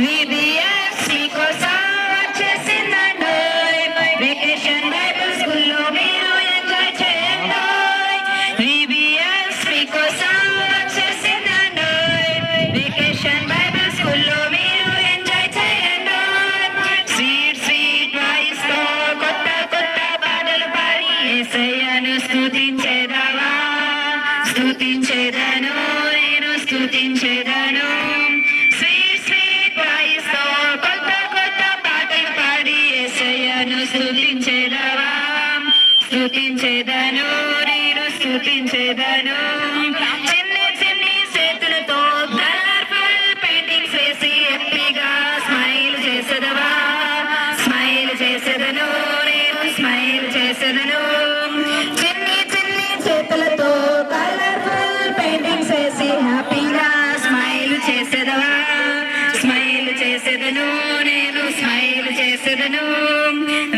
VBS మీకోసం వచ్చేసిందండోయ్. Vacation Bible స్కూల్లో మీరు ఎంజాయ్ చేయండోయ్. VBS మీకోసం వచ్చేసిందండోయ్. వెకేషన్ బైబిల్ స్కూల్లో మీరు ఎంజాయ్ చేయండోయ్. స్వీట్ స్వీట్ వాయిస్ తో కొత్త కొత్త పాటలు పాడి యేసయ్యను స్తుతించేదవా. స్తుతించేదను, నేను స్తుతించేదను. స్వీట్ స్వీట్ వాయిస్ తో కొత్త కొత్త పాటలు పాడి యేసయ్యను స్తుతించేదవా. స్తుతించేదను, నేను స్తుతించేదను. చిన్ని చిన్ని చేతులతో కలర్ఫుల్ పెయింటింగ్స్ వేసి హ్యాపీగా స్మైల్ చేసేదవా. స్మైల్ చేసేదను, నేను స్మైల్ చేసేదను. చిన్ని చిన్ని చేతులతో కలర్ఫుల్ పెయింటింగ్స్ వేసి హ్యాపీగా స్మైల్ చేసేదవా. స్మైల్ చేసేదను, నేను స్మైల్ చేసేదను.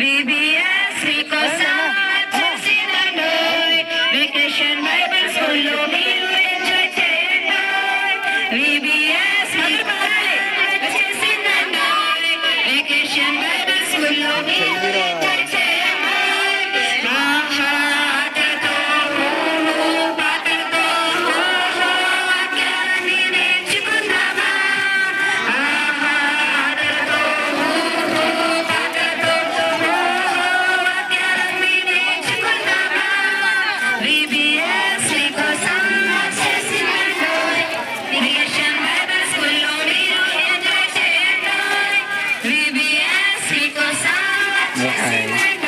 VBS మీకోసం వచ్చేసిందండోయ్. వెకేషన్ బైబిల్ స్కూల్లో మీరు ఎంజాయ్ చేయండోయ్. VBS మీకోసం వచ్చేసిందండోయ్. వెకేషన్ బైబిల్ స్కూల్లో మీరు ఎంజాయ్ చేయండోయ్. ఆహా ఆటలతో ఊహు పాటలతో ఓహో వాక్యాన్ని నేర్చుకుందామా. ఆహా ఆటలతో ఊహు పాటలతో ఓహో వాక్యాన్ని నేర్చుకుందామా. VBS మీకోసం వచ్చేసిందండోయ్. వెకేషన్ బైబిల్ స్కూల్లో మీరు ఎంజాయ్ చేయండోయ్. VBS మీకోసం వచ్చేసిందండోయ్.